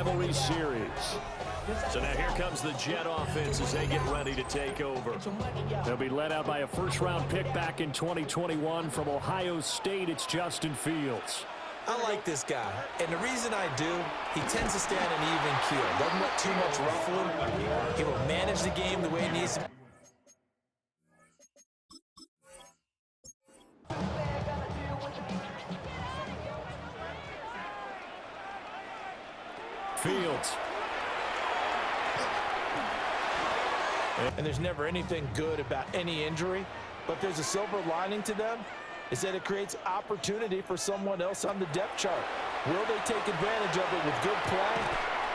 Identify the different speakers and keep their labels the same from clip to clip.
Speaker 1: rivalry series. So now here comes the Jet offense as they get ready to take over. They'll be led out by a first-round pick back in 2021 from Ohio State. It's Justin Fields.
Speaker 2: I like this guy, and the reason I do, he tends to stay on an even keel. Doesn't let too much ruffle him. He will manage the game the way it needs to.
Speaker 1: Fields.
Speaker 2: And there's never anything good about any injury, but there's a silver lining to them, is that it creates opportunity for someone else on the depth chart. Will they take advantage of it with good play,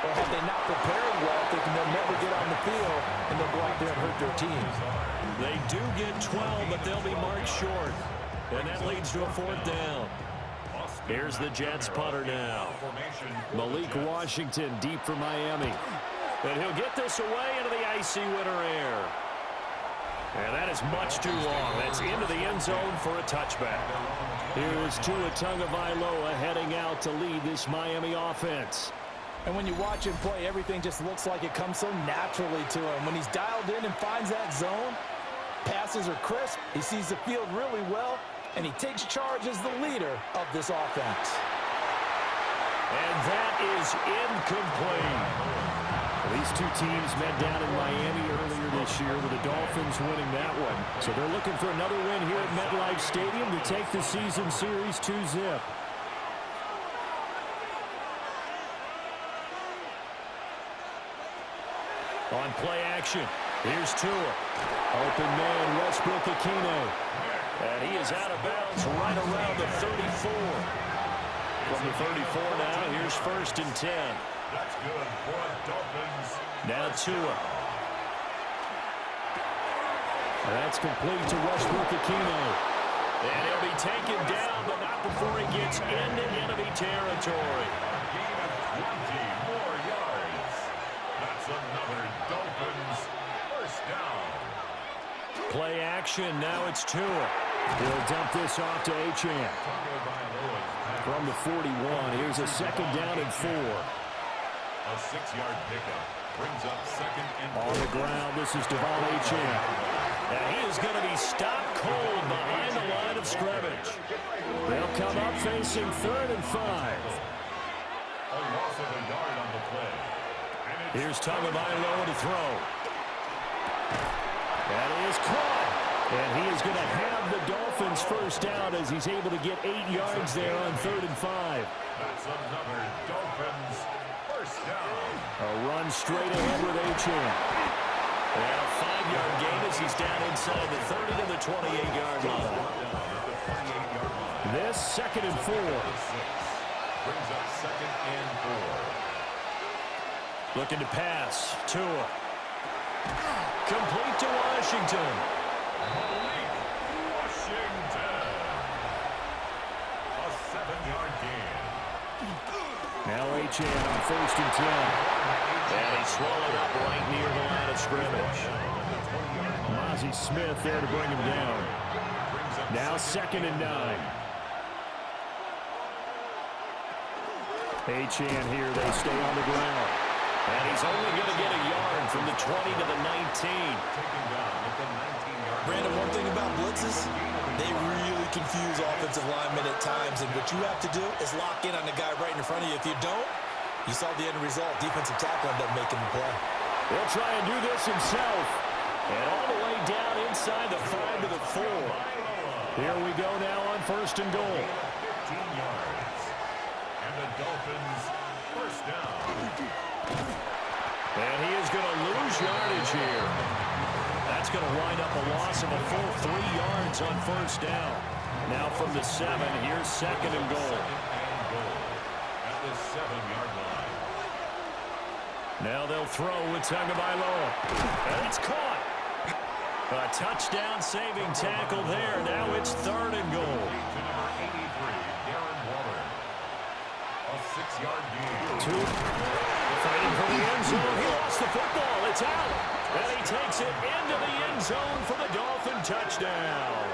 Speaker 2: or have they not prepared well, thinking they'll never get on the field, and they'll go out there and hurt their teams?
Speaker 1: They do get 12, but they'll be marked short, and that leads to a fourth down. Here's the Jets punter now. Malik Washington deep for Miami. And he'll get this away into the icy winter air. And that is much too long. That's into the end zone for a touchback. Here's Tua Tagovailoa heading out to lead this Miami offense.
Speaker 2: And when you watch him play, everything just looks like it comes so naturally to him. When he's dialed in and finds that zone, passes are crisp, he sees the field really well, and he takes charge as the leader of this offense.
Speaker 1: And that is incomplete. These two teams met down in Miami earlier this year with the Dolphins winning that one. So they're looking for another win here at MetLife Stadium to take the season series 2-zip. On play action, here's Tua. Open man, Westbrook-Ikhine. And he is out of bounds right around the 34. From the 34 now, here's 1st and 10.
Speaker 3: That's good for Dolphins.
Speaker 1: Now Tua. That's complete to Westbrook-Ikhine. And he'll be taken down, but not before he gets into enemy territory.
Speaker 3: A gain of 20 more yards. That's another Dolphins first down.
Speaker 1: Play action, now it's Tua. He'll dump this off to Achane. From the 41, here's a 2nd down and 4.
Speaker 3: A 6-yard pickup brings up 2nd and 4.
Speaker 1: On the ground, this is Devon Achane. And he is going to be stopped cold behind the line of scrimmage. They'll come up facing 3rd and 5.
Speaker 3: A loss of a yard on the play.
Speaker 1: Here's Tagovailoa to throw. That is caught. And he is going to have the Dolphins first down as he's able to get 8 yards there on 3rd and 5.
Speaker 3: That's another Dolphins first down.
Speaker 1: A run straight ahead with Achane. And a 5-yard gain as he's down inside the 30 to the 28-yard line. This 2nd and 4.
Speaker 3: Brings up 2nd and 4.
Speaker 1: Looking to pass. Tua. Complete to Washington.
Speaker 3: Malik Washington. A 7-yard gain.
Speaker 1: Now Achane on 1st and 10. And he's swallowed up right near the line of scrimmage. Mozzie Smith there to bring him down. Now 2nd and 9. Achane here, they stay on the ground. And he's only going to get a yard from the 20 to the 19.
Speaker 2: Brandon, one thing about blitzes, they really confuse offensive linemen at times, and what you have to do is lock in on the guy right in front of you. If you don't, you saw the end result. Defensive tackle ended up making the play.
Speaker 1: He'll try and do this himself. And all the way down inside the 5 to the 4. Here we go now on 1st and goal.
Speaker 3: 15 yards. And the Dolphins first down.
Speaker 1: And he is going to lose yardage here. That's going to wind up a loss of a full 3 yards on 1st down. Now from the 7, here's 2nd and goal.
Speaker 3: At the 7-yard line.
Speaker 1: Now they'll throw with Tagovailoa. And it's caught. A touchdown saving tackle there. Now it's 3rd and goal.
Speaker 3: To number 83, Darren Waller. A 6-yard gain.
Speaker 1: Two. Fighting for the end zone. He lost the football. It's out. And he takes it into the end zone for the Dolphin touchdown.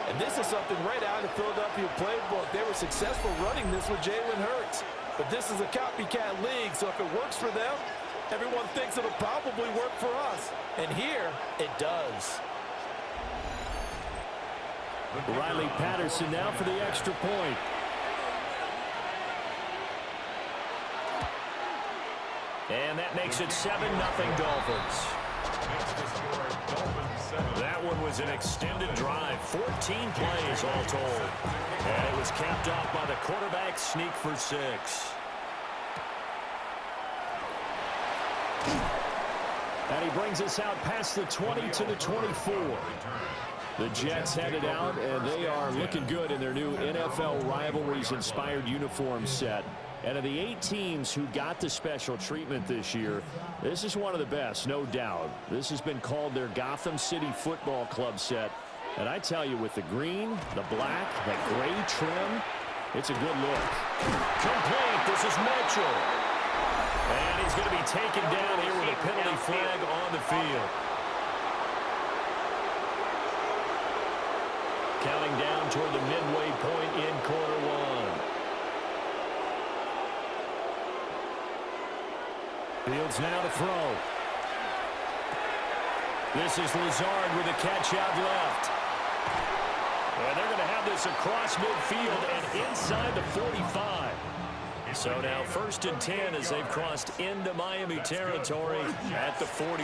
Speaker 2: And this is something right out of the Philadelphia playbook. They were successful running this with Jalen Hurts. But this is a copycat league, so if it works for them, everyone thinks it'll probably work for us. And here, it does.
Speaker 1: Riley Patterson now for the extra point. And that makes it 7-0 Dolphins. That one was an extended drive, 14 plays all told. And it was capped off by the quarterback sneak for 6. And he brings us out past the 20 to the 24. The Jets headed out, and they are looking good in their new NFL rivalries-inspired uniform set. And of the 8 teams who got the special treatment this year, this is one of the best, no doubt. This has been called their Gotham City Football Club set. And I tell you, with the green, the black, the gray trim, it's a good look. Complete. This is Mitchell. And he's going to be taken down here with a penalty flag on the field. Counting down toward the midway point in quarter one. Fields now to throw. This is Lazard with a catch out left. And they're going to have this across midfield and inside the 45. So now 1st and 10 as they've crossed into Miami territory at the 43.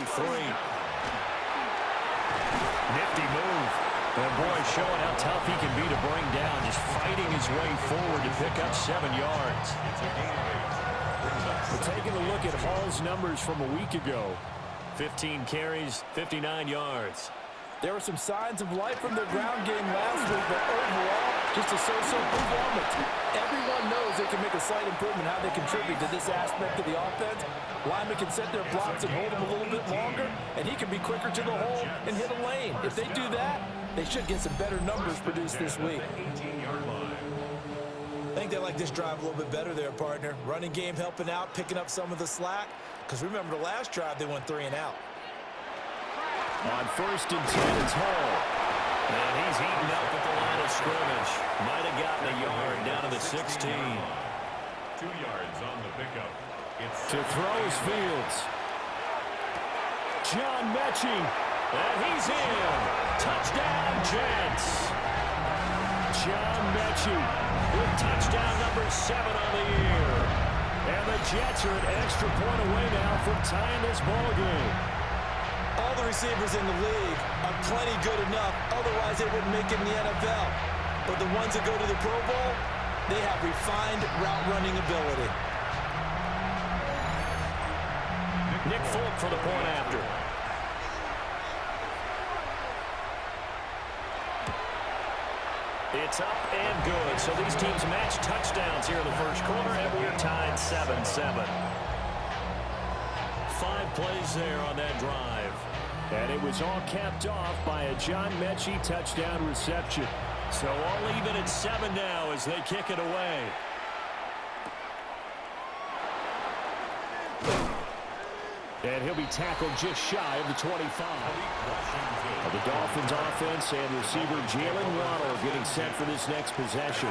Speaker 1: Nifty move. And boy, showing how tough he can be to bring down, just fighting his way forward to pick up 7 yards. We're taking a look at Hall's numbers from a week ago. 15 carries, 59 yards.
Speaker 2: There were some signs of life from their ground game last week, but overall, just a so-so performance. Everyone knows they can make a slight improvement how they contribute to this aspect of the offense. Linemen can set their blocks and hold them a little bit longer, and he can be quicker to the hole and hit a lane. If they do that, they should get some better numbers produced this week.
Speaker 4: I think they like this drive a little bit better there, partner. Running game helping out, picking up some of the slack. Because remember, the last drive, they went 3 and out.
Speaker 1: On 1st and 10, it's Hall. And he's eaten up at the line of scrimmage. Might have gotten a yard down to the 16.
Speaker 3: 2 yards on the pickup.
Speaker 1: To throw is Fields. John Mechie. And he's in. Touchdown, Jets. John Mechie with touchdown number 7 on the year. And the Jets are an extra point away now from tying this ball game.
Speaker 4: All the receivers in the league are plenty good enough. Otherwise, they wouldn't make it in the NFL. But the ones that go to the Pro Bowl, they have refined route running ability.
Speaker 1: Nick Folk for the point after. It's up and good. So these teams match touchdowns here in the first quarter, and we're tied 7-7. 5 plays there on that drive. And it was all capped off by a John Mechie touchdown reception. So all even at 7 now as they kick it away. And he'll be tackled just shy of the 25. The Dolphins offense and receiver Jalen Waddle getting set for this next possession.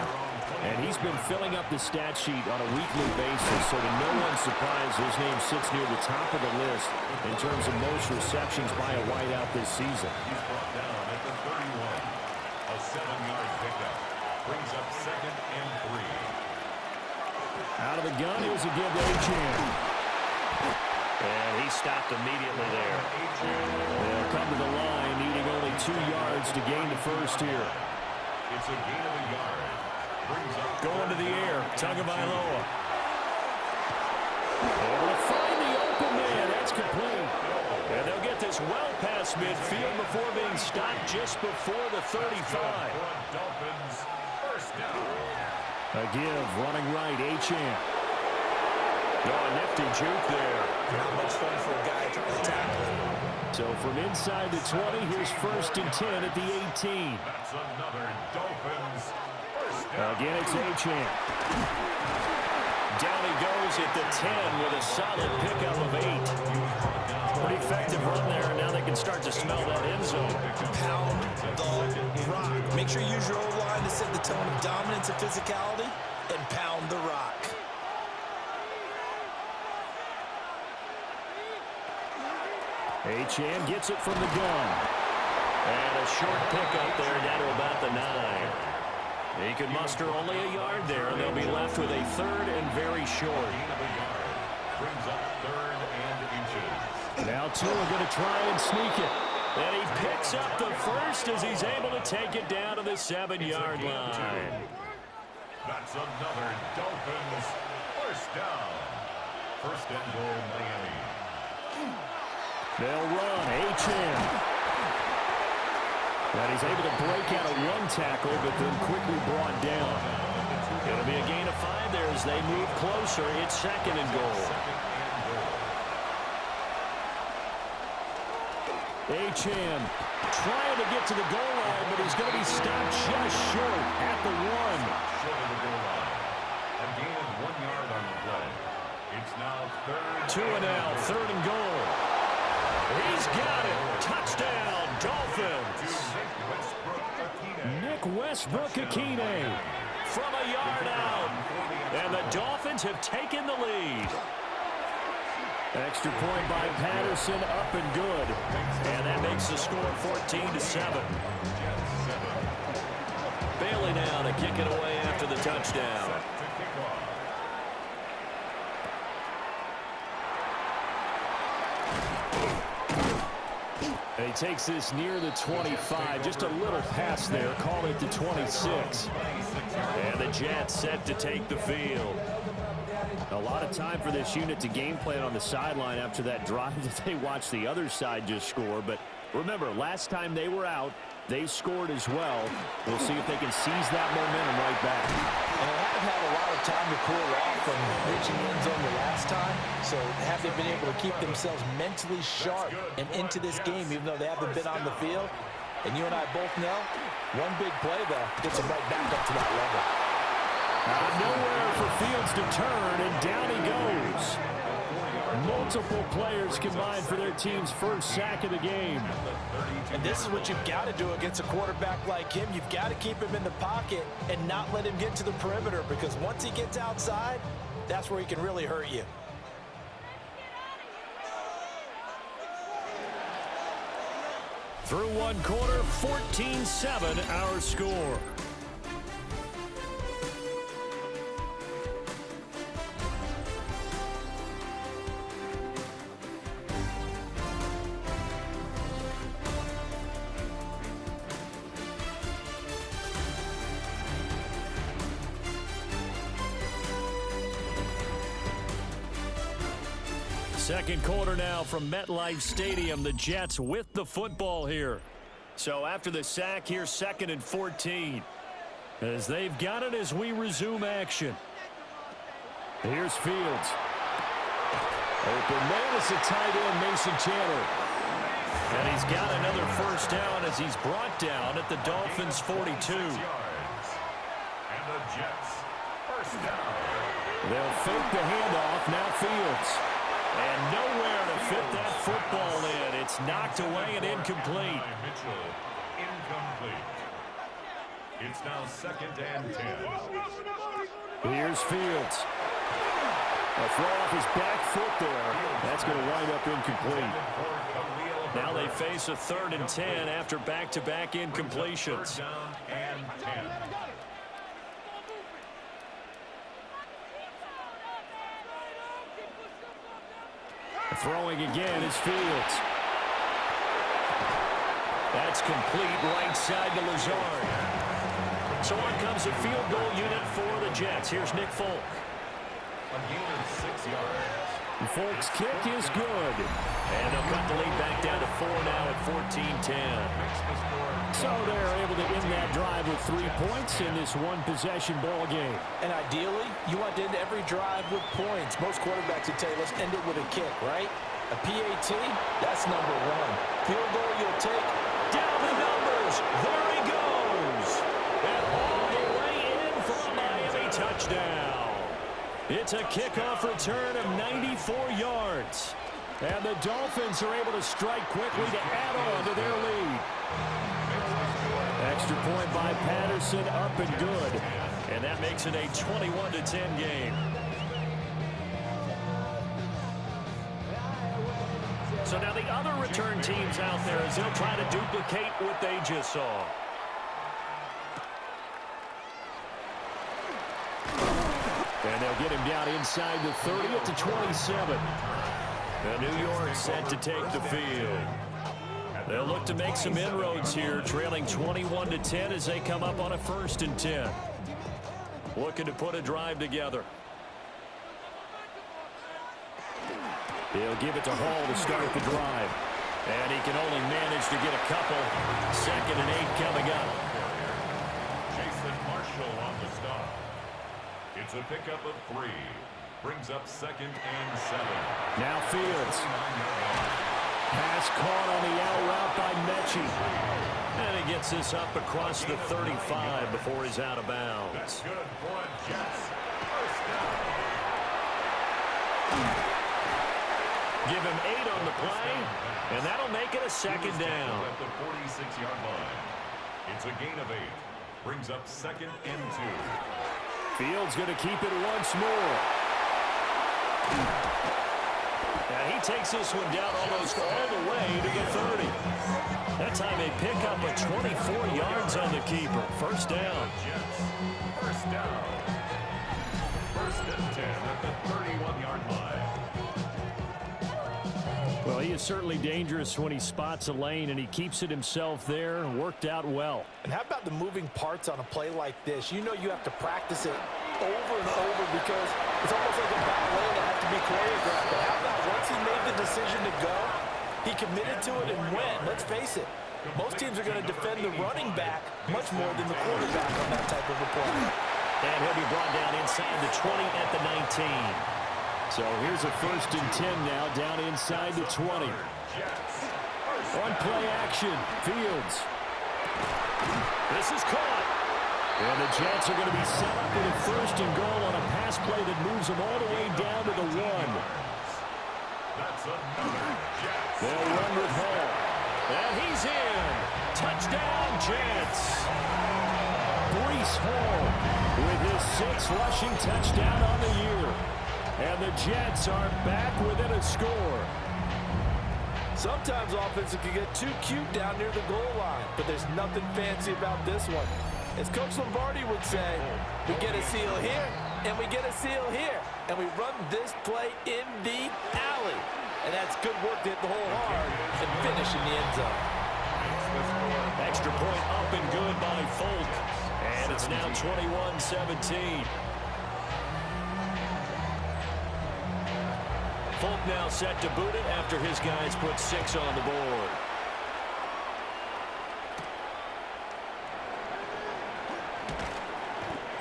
Speaker 1: And he's been filling up the stat sheet on a weekly basis, so to no one's surprise, his name sits near the top of the list in terms of most receptions by a wideout this season.
Speaker 3: He's brought down at the 31. A 7-yard pickup. Brings up 2nd and 3.
Speaker 1: Out of the gun, it was a give to Achane. And he stopped immediately there. They'll come to the line, needing only 2 yards to gain the first here.
Speaker 3: It's a gain of a yard. Brings up
Speaker 1: going to the air, Tagovailoa. Able to find the open man. That's complete. And they'll get this well past midfield before being stopped just before the 35.
Speaker 3: Dolphins, first down.
Speaker 1: A give, running right, Achane. Oh, nifty juke there.
Speaker 4: Not much fun for a guy trying to tackle him.
Speaker 1: So from inside the 20, here's 1st and 10 at the 18.
Speaker 3: That's another Dolphins first down.
Speaker 1: Again, it's Achane. Down he goes at the 10 with a solid pickup of 8. Pretty effective run there, and now they can start to smell that end zone.
Speaker 4: Pound the rock. Make sure you use your O-line to set the tone of dominance and physicality, and pound the rock.
Speaker 1: Achane gets it from the gun. And a short pickup there down to about the 9. He could muster only a yard there, and they'll be left with a 3rd and very short.
Speaker 3: Brings up 3rd and inches.
Speaker 1: Now Tua going to try and sneak it. And he picks up the first as he's able to take it down to the 7-yard line.
Speaker 3: That's another Dolphins first down. 1st and goal, Miami.
Speaker 1: They'll run. Achane. And he's able to break out of one tackle, but then quickly brought down. It'll be a gain of 5 there as they move closer. It's 2nd and goal. Achane trying to get to the goal line, but he's going to be stopped just short at the 1.
Speaker 3: Short of the goal line. A gain of 1 yard on the play. It's now 3rd.
Speaker 1: 2 and out, 3rd and goal. He's got it. Touchdown, Dolphins. Nick Westbrook-Akine from a yard out. And the Dolphins have taken the lead. Extra point by Patterson, up and good. And that makes the score 14-7. Bailey now to kick it away after the touchdown. And he takes this near the 25. Just a little pass there. Call it the 26. And the Jets set to take the field. A lot of time for this unit to game plan on the sideline after that drive that they watched the other side just score. But remember, last time they were out, they scored as well. We'll see if they can seize that momentum right back.
Speaker 2: And they haven't had a lot of time to cool off from reaching the end zone the last time. So have they been able to keep themselves mentally sharp and into this game, even though they haven't been on the field? And you and I both know, one big play, though, gets them right back up to that level.
Speaker 1: Nowhere for Fields to turn, and down he goes. Multiple players combined for their team's first sack of the game.
Speaker 2: And this is what you've got to do against a quarterback like him. You've got to keep him in the pocket and not let him get to the perimeter, because once he gets outside, that's where he can really hurt you.
Speaker 1: Through one quarter, 14-7 our score. Second quarter now from MetLife Stadium. The Jets with the football here. So after the sack, here's 2nd and 14. As they've got it as we resume action. Here's Fields. Open man is the tight end, Mason Chandler. And he's got another first down as he's brought down at the Dolphins' 42.
Speaker 3: And the Jets first down.
Speaker 1: They'll fake the handoff. Now Fields. And nowhere to fit that football in. It's knocked away and incomplete.
Speaker 3: Mitchell, incomplete. It's now 2nd and 10.
Speaker 1: Here's Fields. A throw off his back foot there. That's going to wind up incomplete. Now they face a 3rd and 10 after back-to-back incompletions.
Speaker 3: Down and 10.
Speaker 1: Throwing again is Fields. That's complete right side to Lazard. So on comes a field goal unit for the Jets. Here's Nick Folk.
Speaker 3: A gain of 6 yards.
Speaker 1: Folk's kick is good. And they'll cut the lead back down to 4 now at 14-10. So they're able to end that drive with 3 points in this one-possession ball game.
Speaker 2: And ideally, you want to end every drive with points. Most quarterbacks would tell you, let's end it with a kick, right? A PAT, that's number 1. Field goal you'll take.
Speaker 1: Down the numbers. There he goes. And all the way in for a Miami touchdown. It's a kickoff return of 94 yards. And the Dolphins are able to strike quickly to add on to their lead. Extra point by Patterson, up and good. And that makes it a 21-10 game. So now the other return teams out there as they'll try to duplicate what they just saw. And they'll get him down inside the 30 at the 27. And New York set to take the field. They'll look to make some inroads here, trailing 21-10 as they come up on a 1st and 10. Looking to put a drive together. He'll give it to Hall to start the drive. And he can only manage to get a couple. 2nd and 8 coming up.
Speaker 3: Jason Marshall on the stop. It's a pickup of 3. Brings up 2nd and 7.
Speaker 1: Now Fields. Pass caught on the out route by Mechie. And he gets this up across the 35 before he's out of bounds.
Speaker 3: That's good for a Jets. 1st down.
Speaker 1: Give him 8 on the play, and that'll make it a 2nd down.
Speaker 3: At the 46-yard line. It's a gain of 8. Brings up 2nd and 2.
Speaker 1: Fields going to keep it once more. And he takes this one down almost all the way to the 30. That time they pick up a 24 yards on the keeper. 1st down.
Speaker 3: Jets. 1st down. 1st and 10 at the 31-yard line.
Speaker 1: Well, he is certainly dangerous when he spots a lane, and he keeps it himself there. Worked out well.
Speaker 2: And how about the moving parts on a play like this? You know you have to practice it over and over because it's almost like a ballet that has to be choreographed. But how about once he made the decision to go, he committed to it and went. Let's face it, most teams are going to defend the running back much more than the quarterback on that type of a play.
Speaker 1: And he'll be brought down inside the 20 at the 19. So here's a 1st and 10 now, down inside the 20. On play action, Fields. This is caught. And the Jets are going to be set up with a 1st and goal on a pass play that moves them all the way down to the 1.
Speaker 3: That's another Jets.
Speaker 1: They'll run with Hall. And he's in. Touchdown, Jets. Breece Hall with his 6th rushing touchdown on the year. And the Jets are back within a score.
Speaker 2: Sometimes offenses can get too cute down near the goal line, but there's nothing fancy about this one. As Coach Lombardi would say, we get a seal here, and we get a seal here, and we run this play in the alley. And that's good work to hit the hole hard and finish in the end zone.
Speaker 1: Extra point up and good by Folk. And it's now 21-17. Folk now set to boot it after his guys put 6 on the board.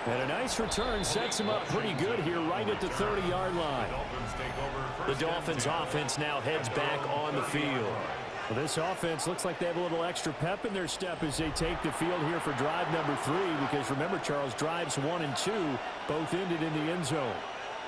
Speaker 1: And a nice return sets him up pretty good here right at the 30-yard line. The Dolphins offense now heads back on the field. Well, this offense looks like they have a little extra pep in their step as they take the field here for drive number 3, because remember, Charles, drives 1 and 2 both ended in the end zone.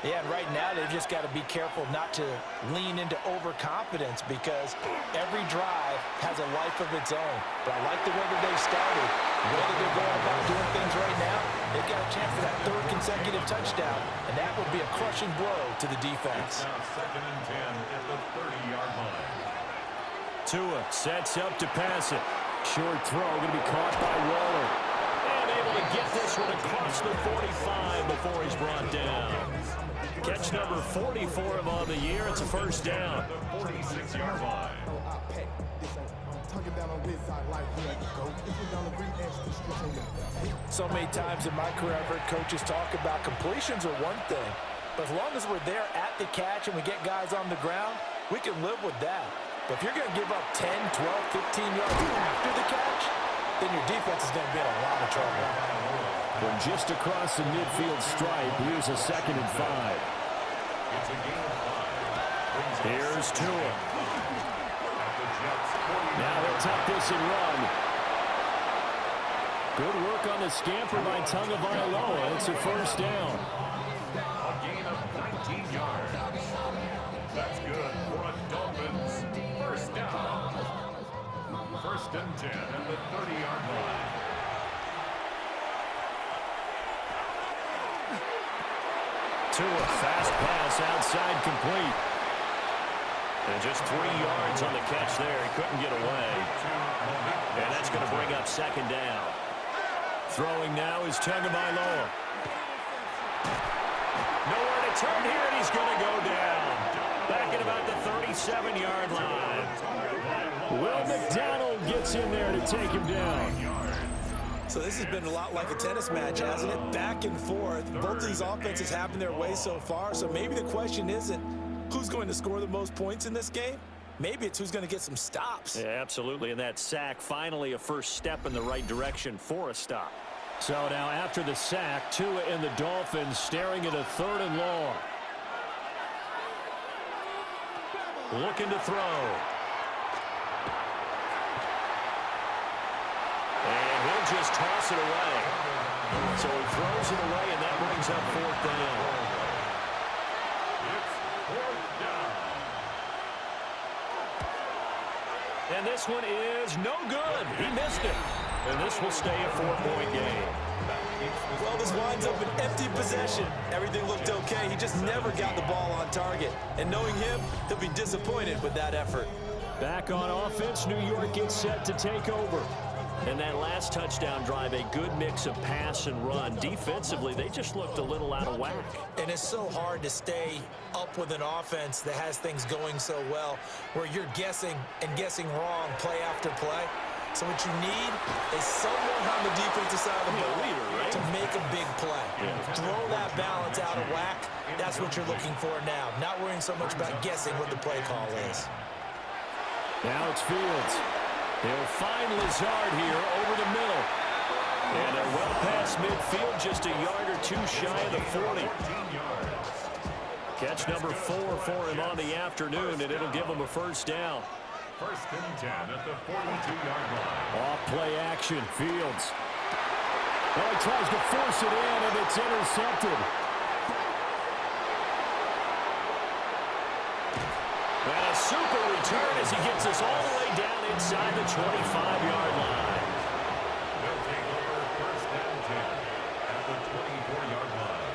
Speaker 2: Yeah, and right now they've just got to be careful not to lean into overconfidence because every drive has a life of its own. But I like the way that they've started. The way that they're going about doing things right now, they've got a chance for that 3rd consecutive touchdown, and that would be a crushing blow to the defense.
Speaker 3: Now 2nd and 10 at the 30-yard line.
Speaker 1: Tua sets up to pass it. Short throw going to be caught by Waller. And able to get this one across the 45 before he's brought down. Catch number 44 of on the year. It's a 1st down.
Speaker 3: The 46-yard line.
Speaker 2: So many times in my career, I've heard coaches talk about completions are one thing, but as long as we're there at the catch and we get guys on the ground, we can live with that. But if you're going to give up 10, 12, 15 yards after the catch, then your defense is going to be in a lot of trouble.
Speaker 1: From just across the midfield stripe, here's a 2nd and 5.
Speaker 3: It's a gain of 5.
Speaker 1: Here's Tua.
Speaker 3: At the Jets 49.
Speaker 1: Now he'll tuck this and run. Good work on the scamper by Tagovailoa. It's a 1st down.
Speaker 3: A gain of 19 yards. That's good for a Dolphins 10 at the 30-yard line.
Speaker 1: Tua, fast pass outside, complete. And just 3 yards on the catch there. He couldn't get away. And that's going to bring up second down. Throwing now is Tagovailoa. Nowhere to turn here, and he's going to go down. Back at about the 37-yard line. Will McDonald gets in there to take him down.
Speaker 4: So this has been a lot like a tennis match, hasn't it? Back and forth. Both of these offenses having their way so far. So maybe the question isn't who's going to score the most points in this game. Maybe it's who's going to get some stops.
Speaker 1: Yeah, absolutely. And that sack, finally a first step in the right direction for a stop. So now after the sack, Tua and the Dolphins staring at a 3rd and long. Looking to throw. And he'll just toss it away. So he throws it away, and that brings up 4th down. And this one is no good. He missed it. And this will stay a 4-point game.
Speaker 4: Well, this winds up an empty possession. Everything looked okay. He just never got the ball on target. And knowing him, he'll be disappointed with that effort.
Speaker 1: Back on offense, New York gets set to take over. And that last touchdown drive, a good mix of pass and run. Defensively, they just looked a little out of whack.
Speaker 4: And it's so hard to stay up with an offense that has things going so well, where you're guessing and guessing wrong play after play. So what you need is someone on the defensive side of the ball to make a big play. Throw that balance out of whack. That's what you're looking for now. Not worrying so much about guessing what the play call is.
Speaker 1: Now it's Fields. He'll find Lazard here over the middle. And they're well past midfield, just a yard or two shy of the 40. Catch number 4 for him on the afternoon, and it'll give him a first down.
Speaker 3: 1st and 10 at the 42-yard line.
Speaker 1: Off play action, Fields. Well, he tries to force it in, and it's intercepted. And a super return as he gets us all the way down inside the 25-yard line.
Speaker 3: They'll take over 1st and 10 at the 24-yard line.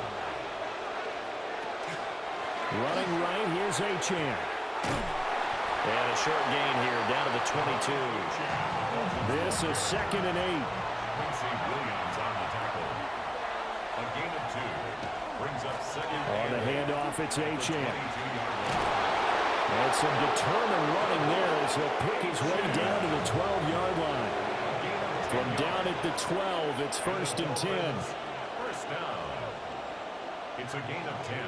Speaker 1: Running right, here's Achane. And a short gain here, down to the 22. This is 2nd and 8.
Speaker 3: Quincy Williams on the tackle. A gain of 2 brings up 2nd.
Speaker 1: On the handoff, it's Achane. And some determined running there as he'll pick his way down to the 12-yard line. From down at the 12, it's 1st and 10.
Speaker 3: First down. It's a gain of 10.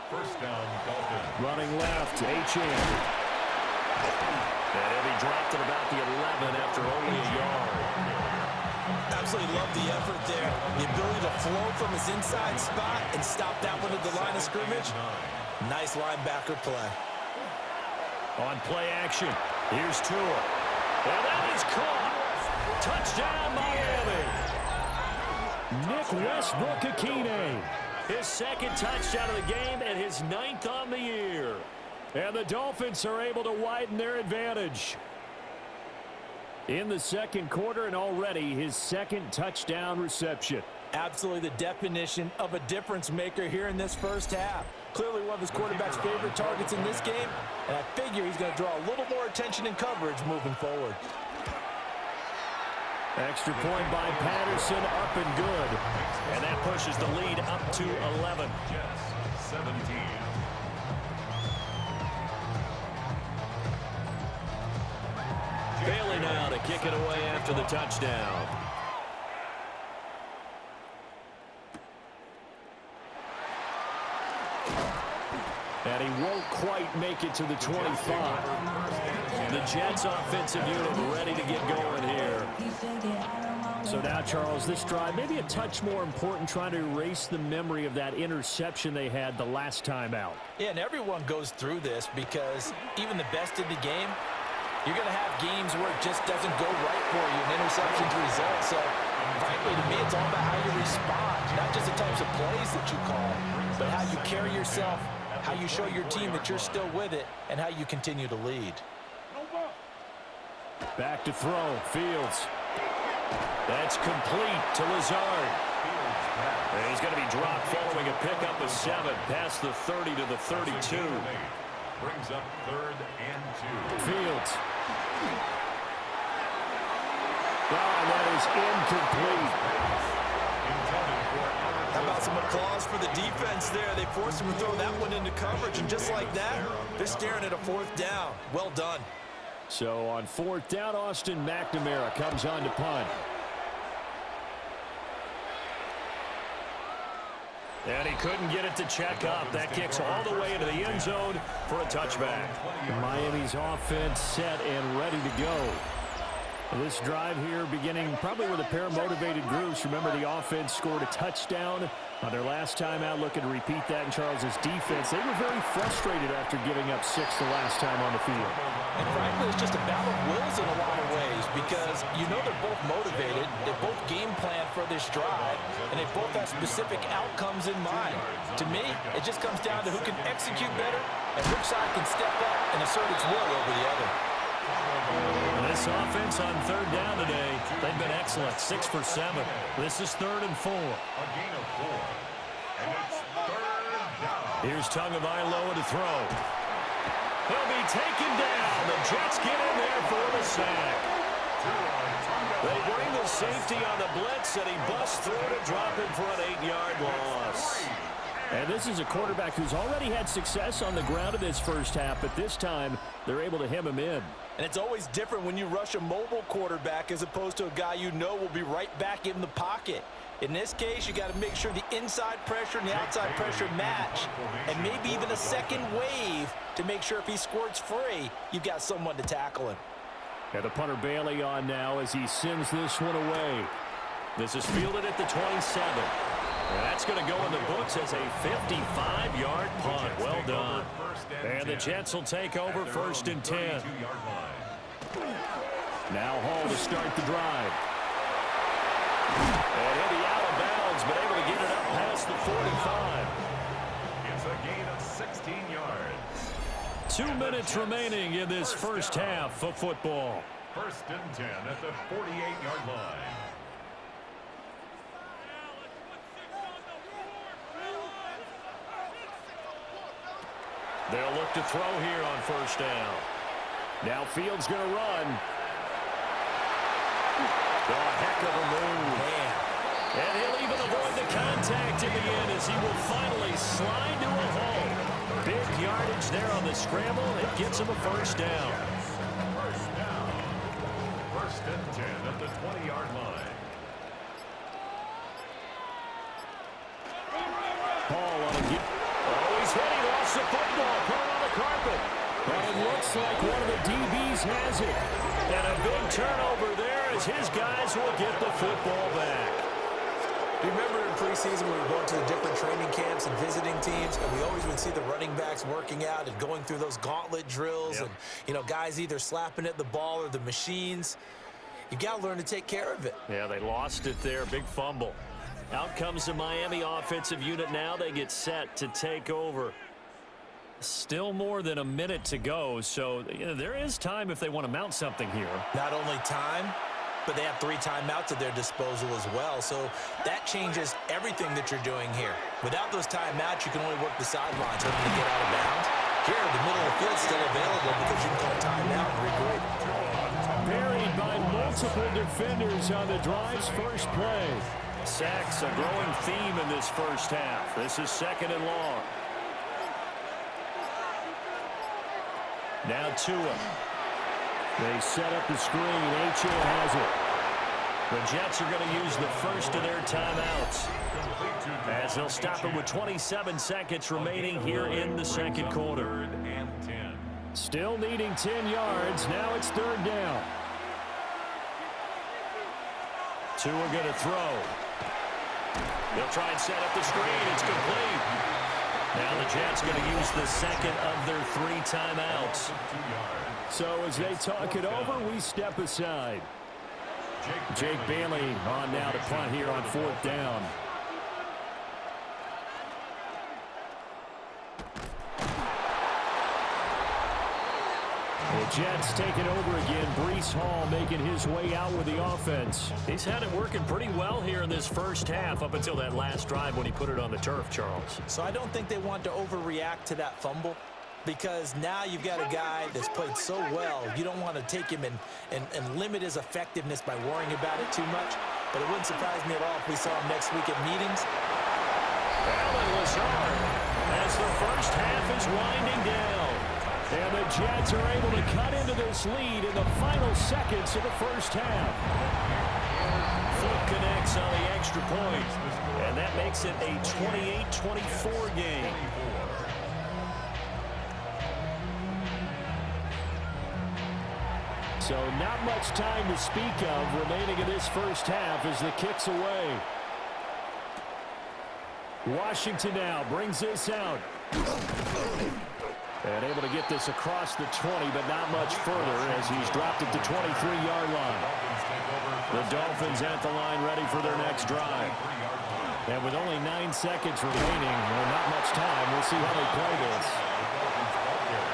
Speaker 3: First down, Dolphins.
Speaker 1: Running left, Achane. And he'll be dropped at about the 11 after only a yard.
Speaker 4: Absolutely love the effort there. The ability to flow from his inside spot and stop that one at the line of scrimmage. Nice linebacker play.
Speaker 1: On play action, here's Tua. And that is caught. Touchdown, Miami. Nick Westbrook-Ikhine. His 2nd touchdown of the game and his 9th on the year. And the Dolphins are able to widen their advantage. In the 2nd quarter, and already his 2nd touchdown reception.
Speaker 4: Absolutely the definition of a difference maker here in this first half. Clearly one of his quarterback's favorite targets in this game, and I figure he's going to draw a little more attention and coverage moving forward.
Speaker 1: Extra point by Patterson, up and good. And that pushes the lead up to 11.
Speaker 3: Jets, 17.
Speaker 1: Bailey now to kick it away after the touchdown. And he won't quite make it to the 25. The Jets offensive unit ready to get going here. So now, Charles, this drive, maybe a touch more important, trying to erase the memory of that interception they had the last time out.
Speaker 4: Yeah, and everyone goes through this because even the best in the game, you're going to have games where it just doesn't go right for you, and interceptions result. So, frankly, to me, it's all about how you respond, not just the types of plays that you call, but how you carry yourself, how you show your team that you're still with it, and how you continue to lead.
Speaker 1: Back to throw. Fields. That's complete to Lazard. And he's going to be dropped following a pickup of 7 past the 30 to the 32.
Speaker 3: Brings up 3rd and 2.
Speaker 1: Fields. Oh, that is incomplete.
Speaker 4: How about some applause for the defense there? They forced him to throw that one into coverage, and just like that, they're staring at a 4th down. Well done.
Speaker 1: So on 4th down, Austin McNamara comes on to punt. And he couldn't get it to check up. That kicks all the way into the end zone for a touchback. Miami's offense set and ready to go. This drive here beginning probably with a pair of motivated groups. Remember, the offense scored a touchdown on their last time out. Looking to repeat that in Charles's defense. They were very frustrated after giving up 6 the last time on the field.
Speaker 4: And frankly, it's just a battle of wills in a lot of ways because you know they're both motivated. They both game plan for this drive, and they both have specific outcomes in mind. To me, it just comes down to who can execute better and which side can step up and assert its will over the other.
Speaker 1: This offense on 3rd down today, they've been excellent. 6 for 7. This is 3rd and 4.
Speaker 3: A gain of 4. And it's 3rd down.
Speaker 1: Here's Tagovailoa to throw. He'll be taken down. The Jets get in there for the sack. They bring the safety on the blitz, and he busts through to drop him for an 8-yard loss. And this is a quarterback who's already had success on the ground in this first half, but this time they're able to hem him in.
Speaker 4: And it's always different when you rush a mobile quarterback as opposed to a guy you know will be right back in the pocket. In this case, you got to make sure the inside pressure and the outside pressure match, and maybe even a second wave to make sure if he squirts free, you've got someone to tackle him.
Speaker 1: And the punter Bailey on now as he sends this one away. This is fielded at the 27. And that's going to go in the books as a 55-yard punt. Well done. And the Jets will take over 1st and 10. Now Hall to start the drive. And he'll be out of bounds, but able to get it up past the 45.
Speaker 3: It's a gain of 16 yards.
Speaker 1: 2 minutes remaining in this first half of football.
Speaker 3: 1st and 10 at the 48-yard line.
Speaker 1: They'll look to throw here on 1st down. Now Fields going to run. Oh, heck of a move. Man. And he'll even avoid the contact in the end as he will finally slide to a hole. Big yardage there on the scramble. It gets him a 1st down.
Speaker 3: 1st down. 1st and 10 at the 20-yard line.
Speaker 1: Paul on a get. Oh, he's hit. He lost the football. Put it on the carpet. But it looks like one of the DBs has it. And a big turnover there as his guys will get the football back.
Speaker 4: Do you remember in preseason we were going to the different training camps and visiting teams, and we always would see the running backs working out and going through those gauntlet drills, and, you know, guys either slapping at the ball or the machines. You got to learn to take care of it.
Speaker 1: Yeah, they lost it there. Big fumble. Out comes the Miami offensive unit now. They get set to take over. Still more than a minute to go, so there is time if they want to mount something here.
Speaker 4: Not only time, but they have 3 timeouts at their disposal as well, so that changes everything that you're doing here. Without those timeouts, you can only work the sidelines, hoping to get out of bounds. Here, the middle of the field's still available because you can call timeout and regroup.
Speaker 1: Buried by multiple defenders on the drive's first play. Sacks, a growing theme in this first half. This is 2nd and long. Now Tua. They set up the screen. H.A. has it. The Jets are going to use the first of their timeouts as they'll stop it with 27 seconds remaining here in the second quarter. Still needing 10 yards. Now it's 3rd down. Tua going to throw. They'll try and set up the screen. It's complete. Now the Jets going to use the second of their 3 timeouts. So as they talk it over, we step aside. Jake Bailey on now to punt here on 4th down. The Jets taking over again. Breece Hall making his way out with the offense. He's had it working pretty well here in this first half up until that last drive when he put it on the turf, Charles.
Speaker 4: So I don't think they want to overreact to that fumble, because now you've got a guy that's played so well. You don't want to take him and limit his effectiveness by worrying about it too much. But it wouldn't surprise me at all if we saw him next week at meetings.
Speaker 1: Allen Lazard as the first half is winding down. And the Jets are able to cut into this lead in the final seconds of the first half. Foot connects on the extra point. And that makes it a 28-24 game. So not much time to speak of remaining in this first half as the kick's away. Washington now brings this out. And able to get this across the 20, but not much further as he's dropped it to 23-yard line. The Dolphins at the line ready for their next drive. And with only 9 seconds remaining, or not much time, we'll see how they play this.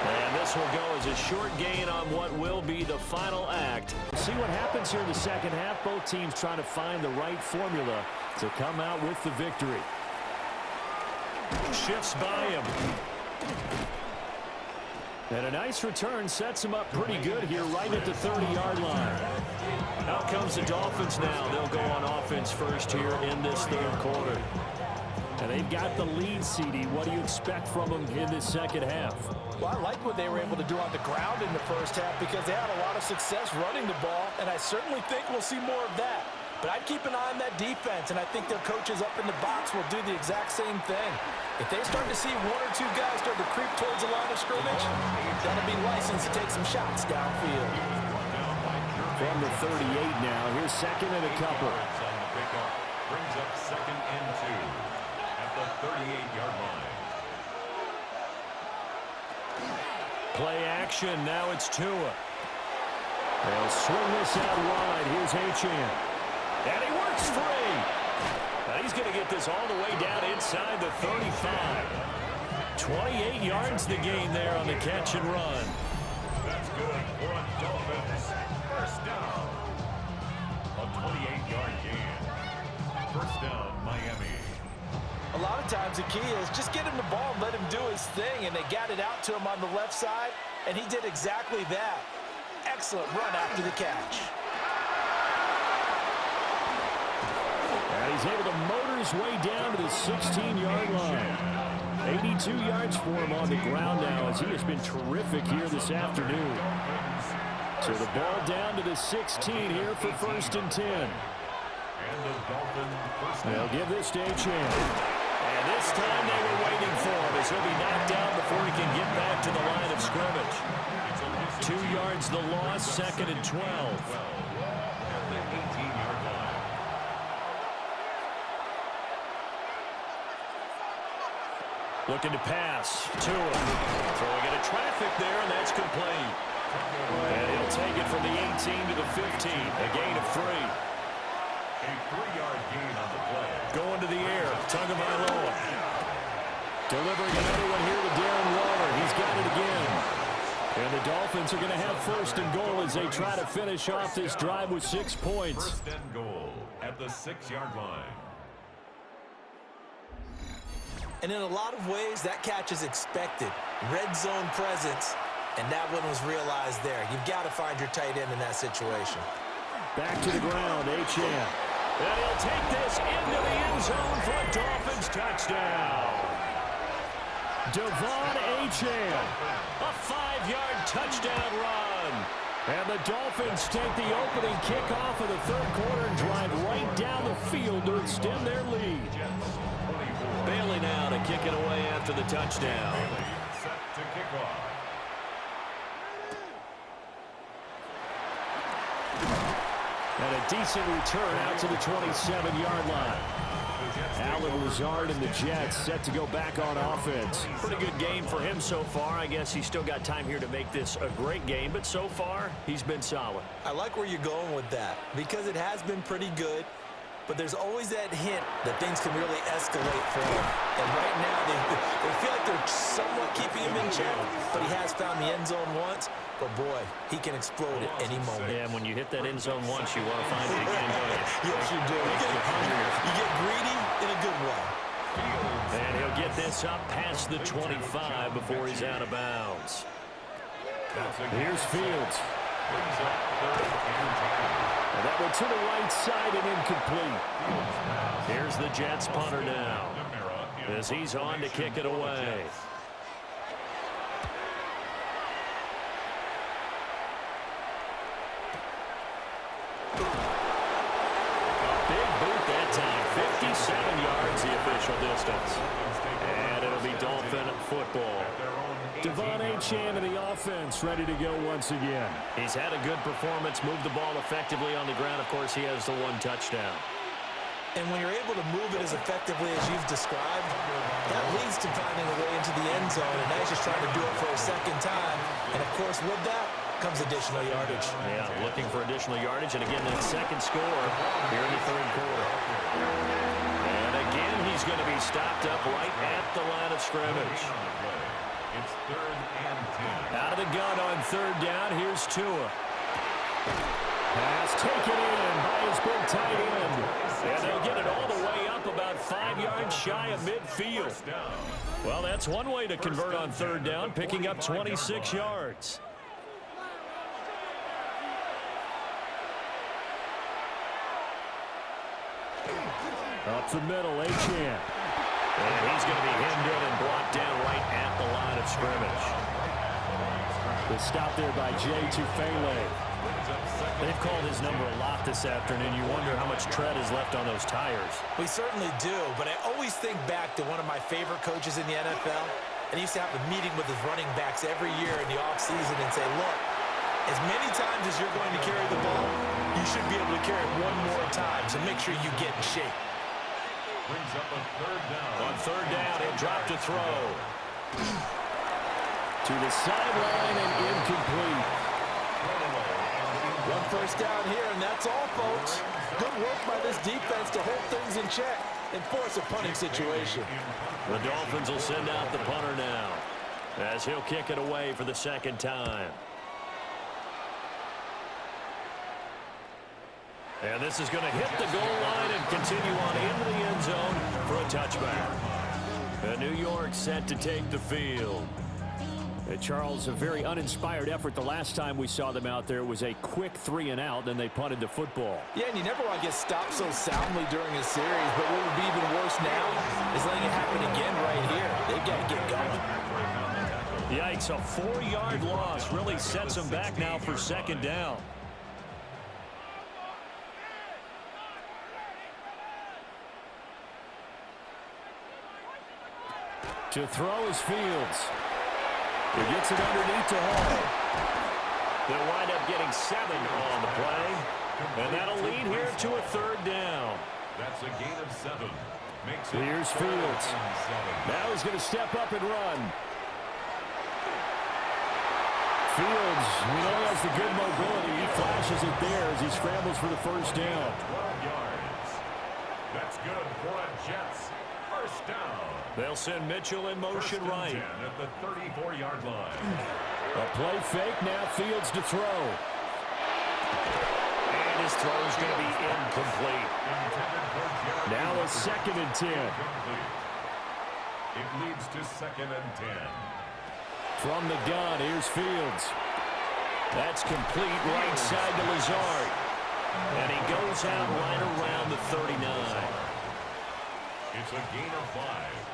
Speaker 1: And this will go as a short gain on what will be the final act. See what happens here in the second half. Both teams trying to find the right formula to come out with the victory. Shifts by him. And a nice return sets him up pretty good here right at the 30-yard line. Out comes the Dolphins now. They'll go on offense first here in this third quarter. And they've got the lead, CD. What do you expect from them in this second half?
Speaker 2: Well, I like what they were able to do on the ground in the first half because they had a lot of success running the ball, and I certainly think we'll see more of that. But I'd keep an eye on that defense, and I think their coaches up in the box will do the exact same thing. If they start to see one or two guys start to creep towards the line of scrimmage, that'll be licensed to take some shots downfield.
Speaker 1: From the 38 now, here's second and a couple.
Speaker 3: Brings up second and 2 at the 38-yard line.
Speaker 1: Play action, now it's Tua. They'll swing this out wide. Here's Achane. And he works free. Now he's going to get this all the way down inside the 35. 28 yards the gain there on the catch and run.
Speaker 3: That's good for a Dolphins first down. A 28-yard gain. First down, Miami.
Speaker 2: A lot of times the key is just get him the ball and let him do his thing, and they got it out to him on the left side, and he did exactly that. Excellent run after the catch.
Speaker 1: And he's able to motor his way down to the 16-yard line. 82 yards for him on the ground now as he has been terrific here this afternoon. So the ball down to the 16 here for first and 10. They'll give this to Achane. And this time they were waiting for him as he'll be knocked down before he can get back to the line of scrimmage. 2 yards the loss, second and 12. Looking to pass. Tua throwing into traffic there, and that's complete. And he'll take it from the 18 to the 15. A gain of 3.
Speaker 3: A 3-yard gain on the play.
Speaker 1: Going to the air. Tagovailoa. Delivering another one here to Darren Waller. He's got it again. And the Dolphins are going to have first and goal as they try to finish off this drive with 6 points.
Speaker 3: First and goal at the 6-yard line.
Speaker 4: And in a lot of ways, that catch is expected. Red zone presence, and that one was realized there. You've got to find your tight end in that situation.
Speaker 1: Back to the ground, Achane. And he'll take this into the end zone for a Dolphins touchdown. Devon Achane, a 5-yard touchdown run. And the Dolphins take the opening kickoff of the third quarter and drive right down the field to extend their lead. Bailey now to kick it away after the touchdown.
Speaker 3: Set to kick off.
Speaker 1: And a decent return out to the 27-yard line. Allen Lazard and the Jets set to go back on offense. Pretty good game for him so far. I guess he's still got time here to make this a great game, but so far he's been solid.
Speaker 4: I like where you're going with that because it has been pretty good. but there's always that hint that things can really escalate for him. And right now, they feel like they're somewhat keeping him in check, but he has found the end zone once. But, boy, he can explode at any moment.
Speaker 1: Yeah, and when you hit that end zone once, you want to find it again, don't you?
Speaker 4: Yes, you do. You get greedy in a good way.
Speaker 1: And he'll get this up past the 25 before he's out of bounds. Here's Fields. And that one to the right side and incomplete. Here's the Jets punter now, as he's on to kick it away. Big boot that time. 57 yards the official distance. And it'll be Dolphin football. Devon Achane in the offense, ready to go once again. He's had a good performance, moved the ball effectively on the ground. Of course, he has the one touchdown.
Speaker 4: And when you're able to move it as effectively as you've described, that leads to finding a way into the end zone, and now he's just trying to do it for a second time. And, of course, with that comes additional yardage.
Speaker 1: Yeah, looking for additional yardage, and again, that second score here in the third quarter. And again, he's going to be stopped up right at the line of scrimmage.
Speaker 3: It's 3rd and 10.
Speaker 1: Out of the gun on third down, here's Tua. Pass taken in by his big tight end. And they'll get it all the way up about 5 yards shy of midfield. Well, that's one way to convert on third down, picking up 26 yards. Up the middle, Achane. And he's going to be hemmed in and blocked down right at the line of scrimmage. The stop there by Jay Tufele. They've called his number a lot this afternoon. You wonder how much tread is left on those tires.
Speaker 4: We certainly do, but I always think back to one of my favorite coaches in the NFL, and he used to have a meeting with his running backs every year in the offseason and say, look, as many times as you're going to carry the ball, you should be able to carry it one more time, so make sure you get in shape.
Speaker 3: Brings up a 3rd down.
Speaker 1: On third down, he'll drop to throw. To the sideline and incomplete.
Speaker 4: One first down here, and that's all, folks. Good work by this defense to hold things in check and force a punting situation.
Speaker 1: The Dolphins will send out the punter now, as he'll kick it away for the second time. And this is going to hit the goal line and continue on into the end zone for a touchback. And New York set to take the field. Charles, a very uninspired effort. The last time we saw them out there was a quick 3-and-out, then they punted the football.
Speaker 4: Yeah, and you never want to get stopped so soundly during a series, but what would be even worse now is letting it happen again right here. They've got to get going.
Speaker 1: Yikes, a 4-yard loss really sets them back now for second down. To throw is Fields. He gets it underneath to Hall. They'll wind up getting 7 on the play. And that'll lead here to a third down.
Speaker 3: That's a gain of 7.
Speaker 1: Here's Fields. Now he's going to step up and run. Fields, we know he has the good mobility. He flashes it there as he scrambles for the first down.
Speaker 3: 12 yards. That's good for a Jets first down.
Speaker 1: They'll send Mitchell in motion right.
Speaker 3: At the 34-yard line.
Speaker 1: A play fake, now Fields to throw. And his throw is going to be incomplete. Now a 2nd and 10.
Speaker 3: It leads to 2nd and 10.
Speaker 1: From the gun, here's Fields. That's complete right side to Lazard. And he goes out right around the 39.
Speaker 3: It's a gain of 5.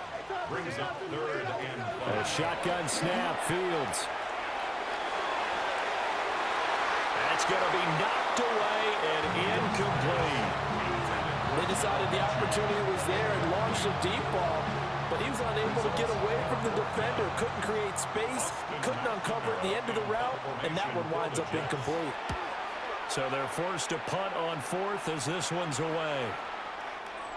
Speaker 3: Brings up 3rd and 5.
Speaker 1: A shotgun snap, Fields. That's going to be knocked away and incomplete.
Speaker 4: They decided the opportunity was there and launched a deep ball, but he was unable to get away from the defender, couldn't create space, couldn't uncover at the end of the route, and that one winds up incomplete.
Speaker 1: So they're forced to punt on 4th as this one's away.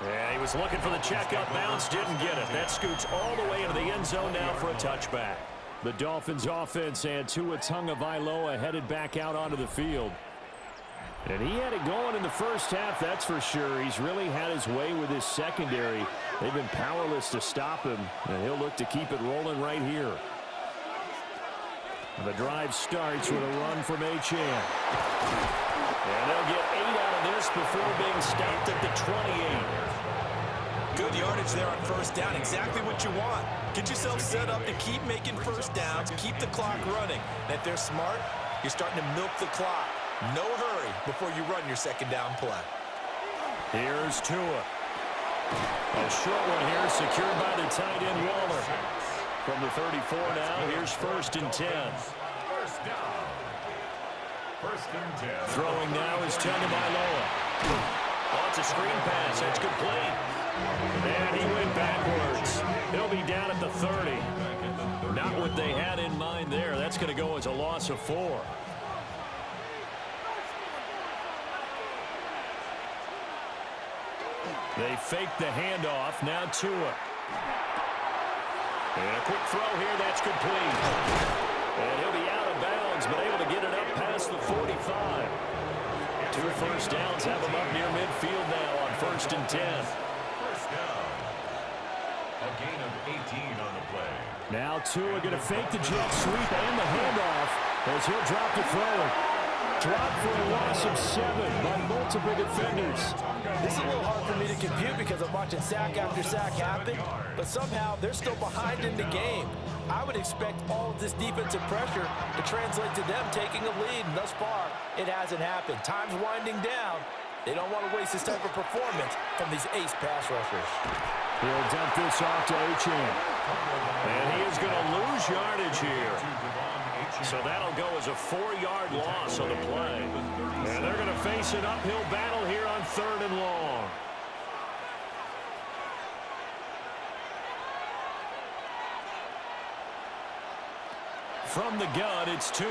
Speaker 1: Yeah, he was looking for the check-up bounce, didn't get it. That scoots all the way into the end zone now for a touchback. The Dolphins offense and Tua Tagovailoa headed back out onto the field. And he had it going in the first half, that's for sure. He's really had his way with his secondary. They've been powerless to stop him, and he'll look to keep it rolling right here. And the drive starts with a run from Achane. And they'll get 8 out of this before being stopped at the 28.
Speaker 4: Good yardage there on first down. Exactly what you want. Get yourself set up to keep making first downs, keep the clock running. And if they're smart, you're starting to milk the clock. No hurry before you run your second down play.
Speaker 1: Here's Tua. A short one here, secured by the tight end Waller. From the 34 now, here's 1st and 10.
Speaker 3: First down. 1st and 10.
Speaker 1: Throwing now is Tagovailoa. Oh, it's a screen pass. That's complete. And he went backwards. He'll be down at the 30. Not what they had in mind there. That's going to go as a loss of 4. They fake the handoff. Now Tua. And a quick throw here. That's complete. And he'll be out of bounds, but able to get it up past the 45. 2 first downs have him up near midfield now on 1st and 10.
Speaker 3: First down. A gain of 18 on the play.
Speaker 1: Now Tua going to fake the jet sweep and the handoff as he'll drop to throw it. Dropped for a loss of 7 by multiple defenders.
Speaker 2: This is a little hard for me to compute because I'm watching sack after sack happen, but somehow they're still behind in the game. I would expect all of this defensive pressure to translate to them taking a lead, and thus far, it hasn't happened. Time's winding down. They don't want to waste this type of performance from these ace pass rushers.
Speaker 1: He'll dump this off to Achane. And he is going to lose yardage here. So that'll go as a 4-yard loss on the play. And they're going to face an uphill battle here on 3rd and long. From the gun, it's Tua.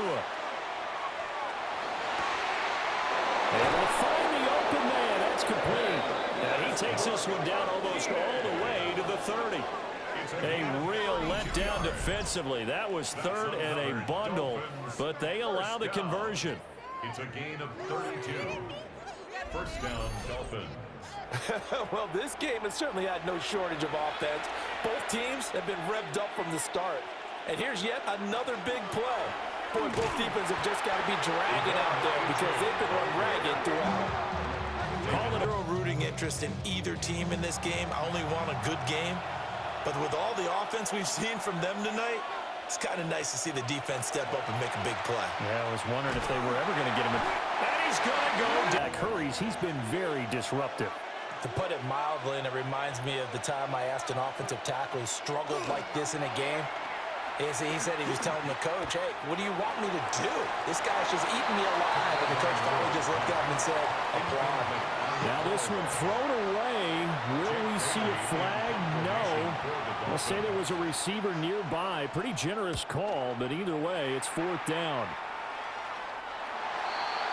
Speaker 1: And we'll find the open man. That's complete. And he takes this one down almost all the way to the 30. A real letdown defensively. That was 3rd and a bundle, but they allow the conversion.
Speaker 3: It's a gain of 32. First down, Dolphins.
Speaker 2: Well, this game has certainly had no shortage of offense. Both teams have been revved up from the start. And here's yet another big play. Boy, both defenses have just got to be dragging out there because they've been run ragged throughout.
Speaker 4: Call it a rooting interest in either team in this game. I only want a good game. But with all the offense we've seen from them tonight, it's kind of nice to see the defense step up and make a big play.
Speaker 1: Yeah, I was wondering if they were ever going to get him in. And he's going to go. Dak hurries. He's been very disruptive.
Speaker 2: To put it mildly, and it reminds me of the time I asked an offensive tackle who struggled like this in a game. He said he was telling the coach, hey, what do you want me to do? This guy's just eating me alive. And the coach finally just looked up and said, applaud.
Speaker 1: Now this one thrown away. Will we see a flag? No. I'll say there was a receiver nearby. Pretty generous call, but either way, it's 4th down.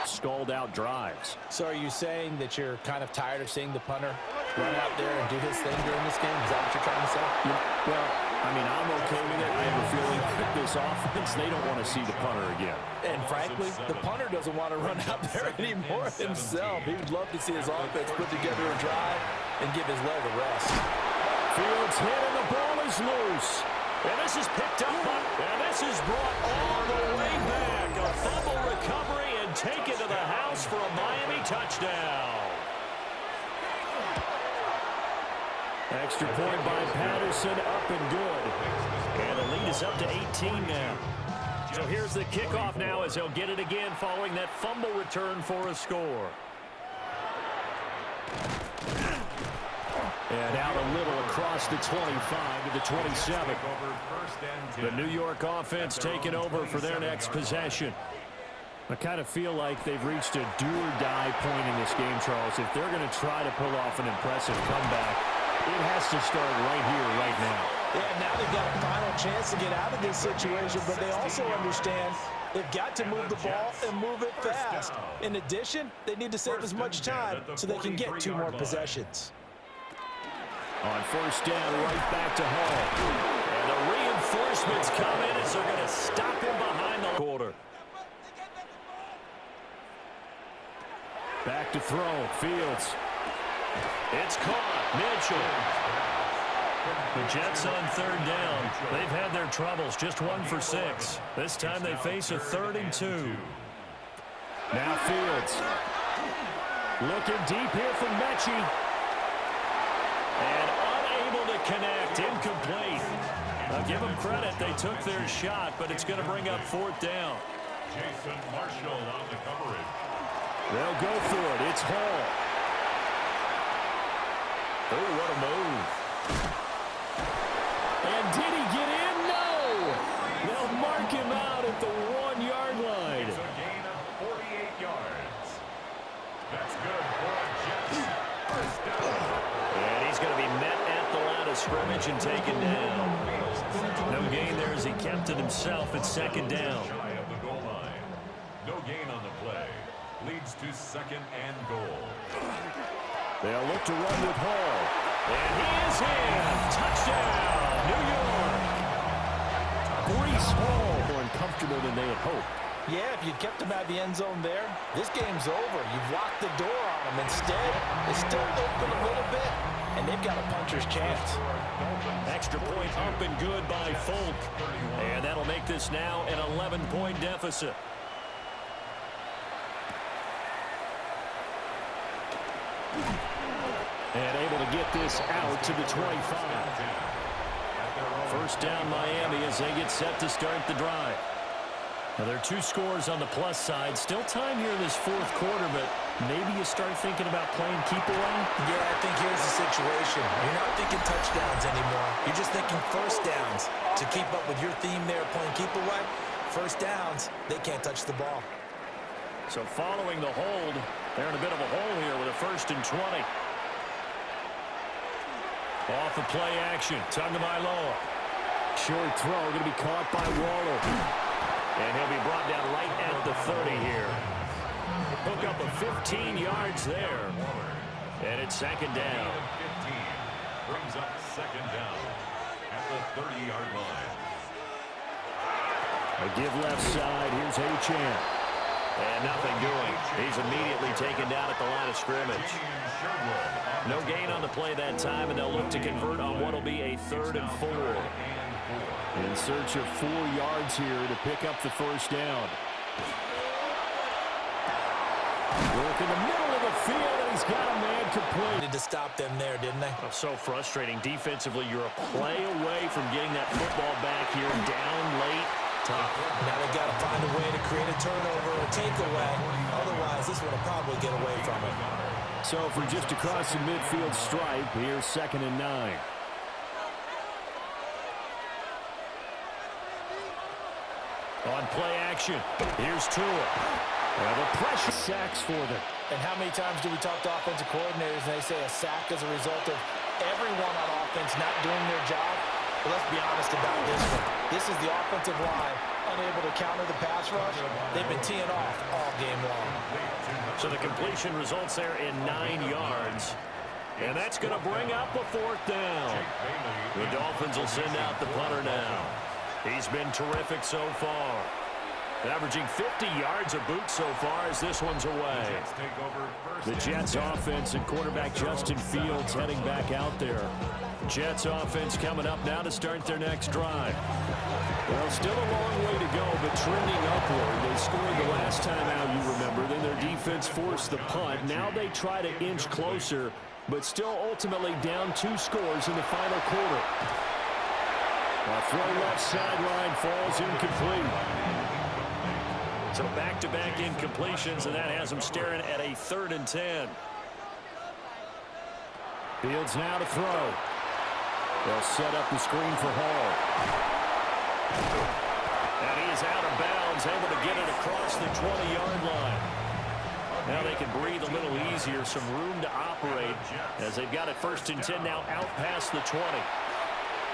Speaker 1: Stalled out drives.
Speaker 2: So are you saying that you're kind of tired of seeing the punter run out there and do his thing during this game? Is that what you're trying to say?
Speaker 1: Yeah, well, I mean, I'm okay with it. I have a feeling that this offense, they don't want to see the punter again.
Speaker 2: And frankly, the punter doesn't want to run out there anymore himself. He would love to see his offense put together a drive and give his leg a rest.
Speaker 1: Fields hit and the ball is loose. And this is picked up, and this is brought all the way back. A fumble recovery and taken to the house for a Miami touchdown. Extra point by Patterson, up and good. And the lead is up to 18 now. So here's the kickoff now as he'll get it again following that fumble return for a score. And out a little across the 25 to the 27. The New York offense taking over for their next possession. I kind of feel like they've reached a do-or-die point in this game, Charles. If they're going to try to pull off an impressive comeback, it has to start right here, right now.
Speaker 2: Yeah, now they've got a final chance to get out of this situation, but they also understand they've got to move the ball and move it fast. In addition, they need to save as much time so they can get 2 more possessions.
Speaker 1: On first down, right back to Hall. And the reinforcements come in as they're going to stop him behind the quarter. back to throw. Fields. It's caught. Mitchell. The Jets on third down. They've had their troubles. Just 1 for 6. This time they face a 3rd and 2. Now Fields. Looking deep here from Mechie. And unable to connect. Incomplete. I'll give them credit. They took their shot, but it's going to bring up 4th down.
Speaker 3: Jason Marshall on the coverage.
Speaker 1: They'll go for it. It's Hall. Oh, what a move. And did he get in? No! They'll mark him out at the 1-yard line.
Speaker 3: It's a gain of 48 yards. That's good for a Jets first down.
Speaker 1: And he's going to be met at the line of scrimmage and taken down. No gain there as he kept it himself at 2nd down.
Speaker 3: Shy of the goal line. No gain on the play. Leads to 2nd and goal.
Speaker 1: They'll look to run with Hall. And he is in. Touchdown, New York. Breece Hall. More uncomfortable than they had hoped.
Speaker 2: Yeah, if you'd kept him out of the end zone there, this game's over. You've locked the door on him. Instead, it's still open a little bit, and they've got a puncher's chance.
Speaker 1: Extra point up and good by Folk. And that'll make this now an 11-point deficit. And able to get this out to the 25. First down Miami as they get set to start the drive. Now there are 2 scores on the plus side. Still time here in this 4th quarter, but maybe you start thinking about playing keep away?
Speaker 4: Yeah, I think here's the situation. You're not thinking touchdowns anymore. You're just thinking first downs. To keep up with your theme there, playing keep away, first downs, they can't touch the ball.
Speaker 1: So following the hold, they're in a bit of a hole here with a 1st and 20. Off the play action, Tagovailoa. Short throw, going to be caught by Waller. And he'll be brought down right at the 30 here. Hook up of 15 yards there. And it's 2nd down.
Speaker 3: 15 brings up 2nd down at the 30-yard line.
Speaker 1: A give left side, here's Achane. And nothing doing. He's immediately taken down at the line of scrimmage. No gain on the play that time, and they'll look to convert on what will be a 3rd and 4. In search of 4 yards here to pick up the first down. Work in the middle of the field, and he's got a man complete.
Speaker 4: Needed to stop them there, didn't they?
Speaker 1: Oh, so frustrating. Defensively, you're a play away from getting that football back here down late. Tough.
Speaker 4: Now they got to find a way to create a turnover or takeaway. Otherwise, this one will probably get away from it.
Speaker 1: So from just across the midfield stripe, here's 2nd and 9. On play action, here's Tua. And the pressure sacks for them.
Speaker 2: And how many times do we talk to offensive coordinators and they say a sack as a result of everyone on offense not doing their job? But let's be honest about this one. This is the offensive line unable to counter the pass rush. They've been teeing off all game long.
Speaker 1: So the completion results there in 9 yards. And that's going to bring up a 4th down. The Dolphins will send out the punter now. He's been terrific so far. Averaging 50 yards a boot so far as this one's away. The Jets offense and quarterback Justin Fields heading back out there. Jets offense coming up now to start their next drive. Well, still a long way to go, but trending upward. They scored the last time out, you remember. Then their defense forced the punt. Now they try to inch closer, but still ultimately down 2 scores in the final quarter. A throw left sideline falls incomplete. So back-to-back incompletions, and that has them staring at a 3rd and 10. Fields now to throw. They'll set up the screen for Hall. And he is out of bounds, able to get it across the 20-yard line. Now they can breathe a little easier, some room to operate as they've got it 1st and 10 now out past the 20.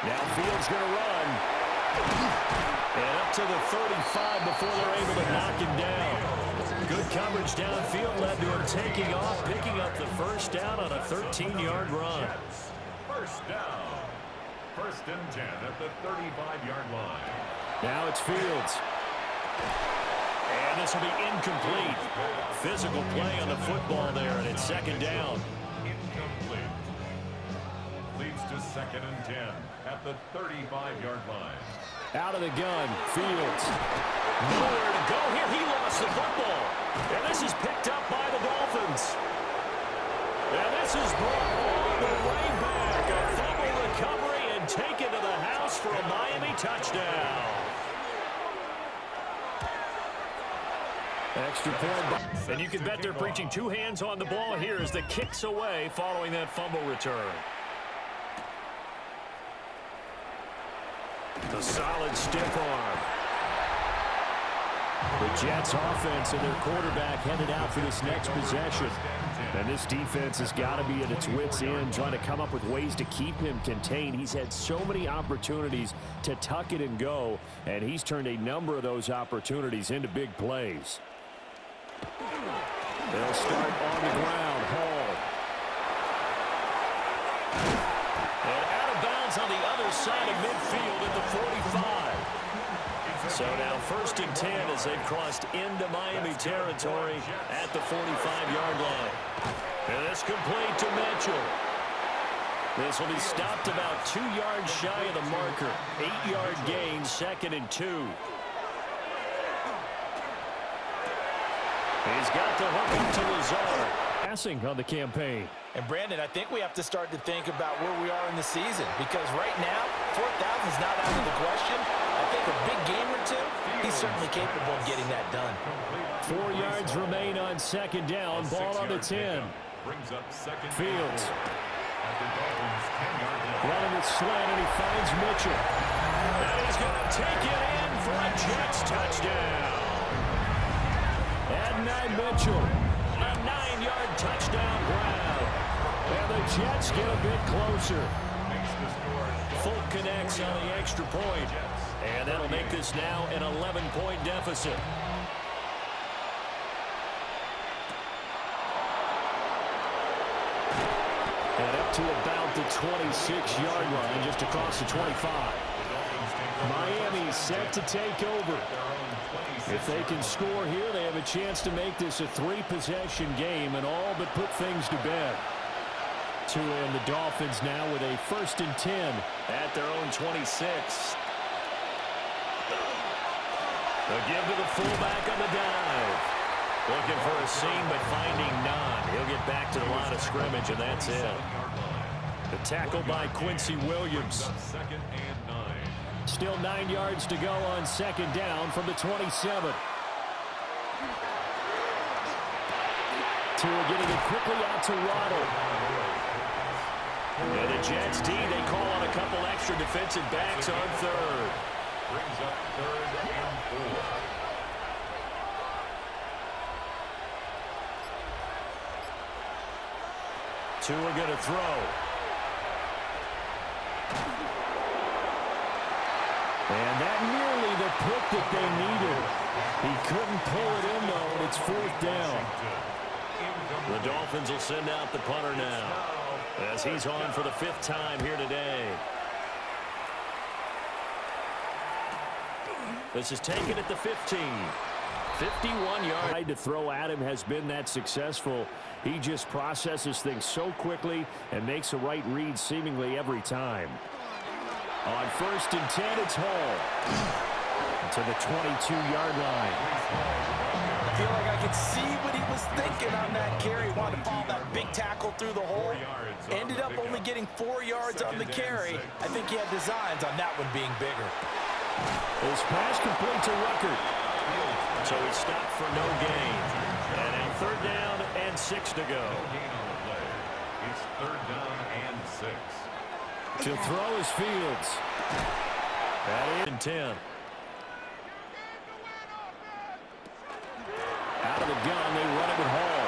Speaker 1: Now Fields going to run. And up to the 35 before they're able to knock him down. Good coverage downfield led to him taking off, picking up the first down on a 13-yard run.
Speaker 3: First down. 1st and 10 at the 35-yard line.
Speaker 1: Now it's Fields. And And this will be incomplete. Physical play on the football there, and it's second down.
Speaker 3: Incomplete. Leads to 2nd and 10 at the 35-yard line.
Speaker 1: Out of the gun, Fields. Nowhere to go here. He lost the football. And this is picked up by the Dolphins. And this is brought all the way back. A fumble recovery and taken to the house for a Miami touchdown. Extra point. And you can bet they're preaching two hands on the ball here as the kick's away following that fumble return. The solid stiff arm. The Jets offense and their quarterback headed out for this next possession. And this defense has got to be at its wits' end, trying to come up with ways to keep him contained. He's had so many opportunities to tuck it and go, and he's turned a number of those opportunities into big plays. They'll start on the ground. Hall. And out of bounds on the other side of midfield at the 45. So now 1st and 10 as they've crossed into Miami territory at the 45-yard line. And this complete to Mitchell. This will be stopped about 2 yards shy of the marker. 8-yard gain, 2nd and 2. He's got the hook up to Lazard. Passing on the campaign.
Speaker 2: And, Brandon, I think we have to start to think about where we are in the season because right now, 4th down is not out of the question. I think a big game or two, he's certainly capable of getting that done.
Speaker 1: 4 yards remain on 2nd down. Ball on the 10. Fields. Running it slant, and he finds Mitchell. And he's going to take it in for a Jets touchdown. Adonai Mitchell, a 9-yard touchdown grab. And the Jets get a bit closer. Folk connects on the extra point. And that'll make this now an 11-point deficit. And up to about the 26-yard line, just across the 25. Miami set to take over. If they can score here, they have a chance to make this a 3-possession game and all but put things to bed. To end the Dolphins now with a 1st and 10 at their own 26. The give to the fullback on the dive. Looking for a seam, but finding none. He'll get back to the line of scrimmage, and that's it. The tackle by Quincy Williams. Still 9 yards to go on 2nd down from the 27. Tua getting it quickly out to Waddle. And the Jets D, they call on a couple extra defensive backs on 3rd.
Speaker 3: Brings up 3rd and 4.
Speaker 1: Tua going to throw. And that nearly the pick that they needed. He couldn't pull it in, though, and it's 4th down. The Dolphins will send out the punter now as he's on for the 5th time here today. This is taken at the 15. 51-yard to throw at him has been that successful. He just processes things so quickly and makes a right read seemingly every time. On 1st and 10, it's Hall to the 22-yard line.
Speaker 2: I feel like I could see what he was thinking on that carry. He wanted to follow that big tackle through the hole. Ended up only getting 4 yards on the carry. I think he had designs on that one being bigger.
Speaker 1: His pass complete to Ruckert. So he stopped for no gain. And now 3rd down and 6 to go.
Speaker 3: It's 3rd down and 6.
Speaker 1: To throw is Fields. That is 10. Out of the gun, they run it with Hall.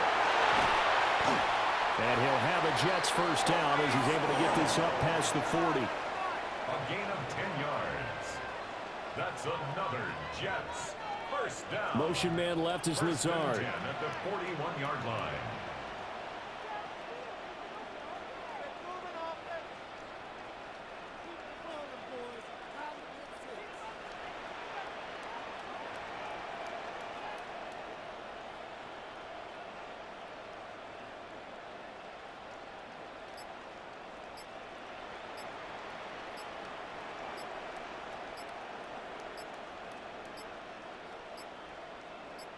Speaker 1: And he'll have a Jets 1st down as he's able to get this up past the 40.
Speaker 3: A gain of 10 yards. That's another Jets 1st down.
Speaker 1: Motion man left is Lazard.
Speaker 3: At the 41-yard line.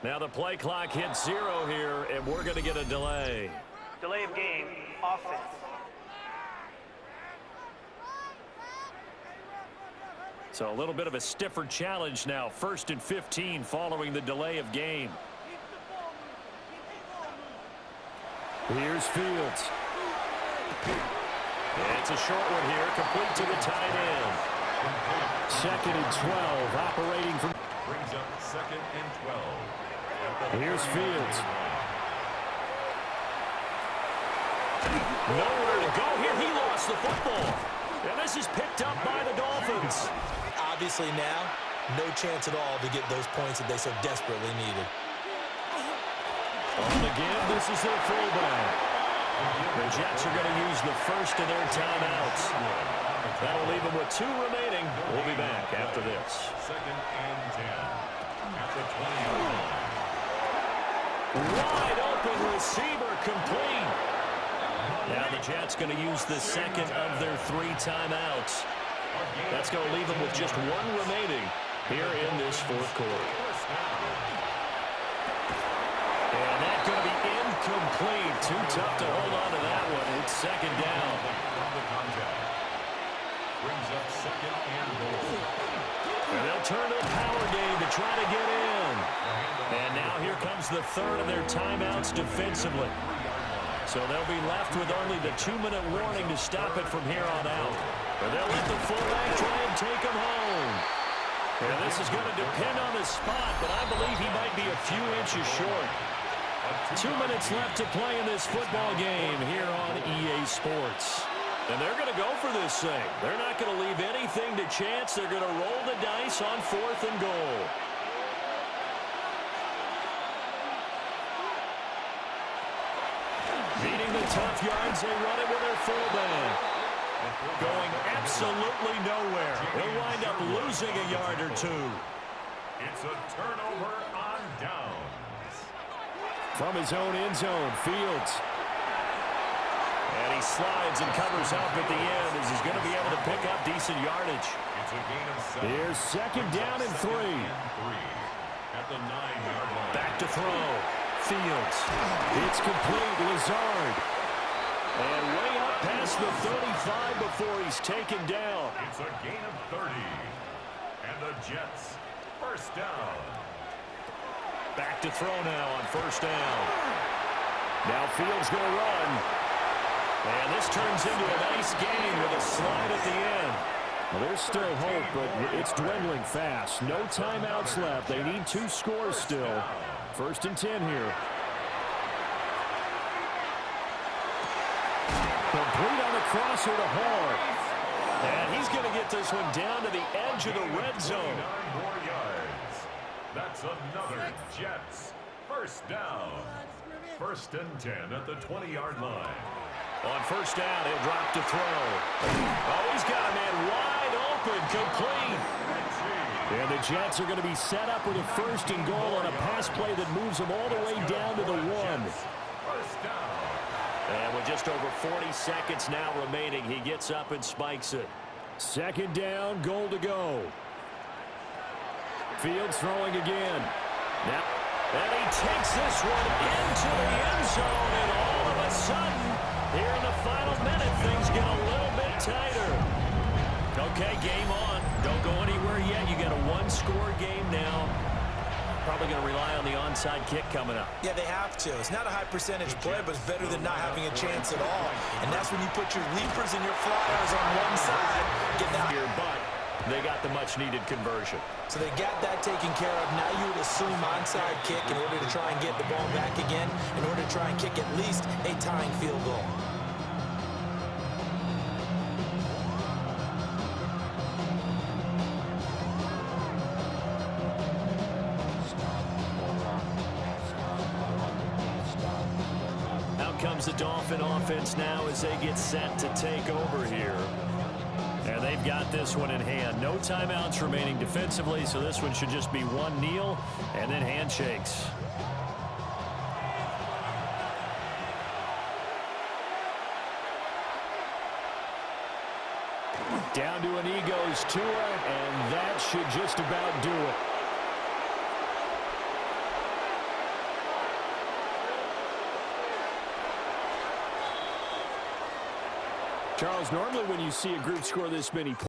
Speaker 1: Now the play clock hits 0 here, and we're going to get a delay.
Speaker 5: Delay of game, offense.
Speaker 1: So a little bit of a stiffer challenge now. 1st and 15 following the delay of game. Here's Fields. It's a short one here, complete to the tight end. 2nd and 12, operating from...
Speaker 3: Brings up 2nd and 12.
Speaker 1: Here's Fields. Nowhere to go here. He lost the football. And this is picked up by the Dolphins.
Speaker 4: Obviously now, no chance at all to get those points that they so desperately needed.
Speaker 1: On again, this is their fullback. The Jets are going to use the first of their timeouts. That'll leave them with 2 remaining. We'll be back after this.
Speaker 3: 2nd and 10. At the 20-yard line.
Speaker 1: Wide open receiver, complete. Now the Jets going to use the second of their 3 timeouts. That's going to leave them with just 1 remaining here in this 4th quarter. And that's going to be incomplete. Too tough to hold on to that one. It's 2nd down.
Speaker 3: Brings up 2nd and goal.
Speaker 1: And they'll turn to a power game to try to get in. And now here comes the 3rd of their timeouts defensively. So they'll be left with only the 2-minute warning to stop it from here on out. And they'll let the fullback try and take him home. And this is going to depend on the spot, but I believe he might be a few inches short. 2 minutes left to play in this football game here on EA Sports. And they're going to go for this thing. They're not going to leave anything to chance. They're going to roll the dice on 4th and goal. Needing the tough yards, they run it with their fullback. Going absolutely nowhere. They'll wind up losing a yard or 2.
Speaker 3: It's a turnover on downs.
Speaker 1: From his own end zone, Fields. And he slides and covers up at the end as he's going to be able to pick up decent yardage.
Speaker 3: It's a gain of 7.
Speaker 1: Here's 2nd down and 3.
Speaker 3: At the 9-yard line.
Speaker 1: Back to throw. Fields. It's complete. Lazard. And way up past the 35 before he's taken down.
Speaker 3: It's a gain of 30. And the Jets, 1st down.
Speaker 1: Back to throw now on 1st down. Now Fields going to run. And this turns into a nice gain with a slide at the end. Well, there's still hope, but it's dwindling fast. No timeouts left. They need 2 scores still. 1st and 10 here. Complete on the crosser to Hall. And he's going to get this one down to the edge of the red zone.
Speaker 3: 9 more yards. That's another Jets 1st down. 1st and 10 at the 20-yard line.
Speaker 1: On 1st down, he'll drop to throw. Oh, he's got a man wide open, complete. And the Jets are going to be set up with a 1st and goal on a pass play that moves them all the way down to the 1.
Speaker 3: 1st down.
Speaker 1: And with just over 40 seconds now remaining, he gets up and spikes it. 2nd down, goal to go. Fields throwing again. Now, and he takes this one into the end zone, and all of a sudden, here in the final minute, things get a little bit tighter. Okay, game on. Don't go anywhere yet. You got a 1-score game now. Probably going to rely on the onside kick coming up.
Speaker 4: Yeah, they have to. It's not a high percentage play, but it's better than not having a chance at all. And that's when you put your leapers and your flyers on one side. Get that
Speaker 1: here, but they got the much-needed conversion.
Speaker 4: So they got that taken care of. Now you would assume onside kick in order to try and get the ball back again, in order to try and kick at least a tying field goal.
Speaker 1: Comes the Dolphin offense now as they get set to take over here. And they've got this one in hand. No timeouts remaining defensively, so this one should just be one kneel and then handshakes. Down to a knee goes Tua, and that should just about do it. Charles, normally when you see a group score this many points,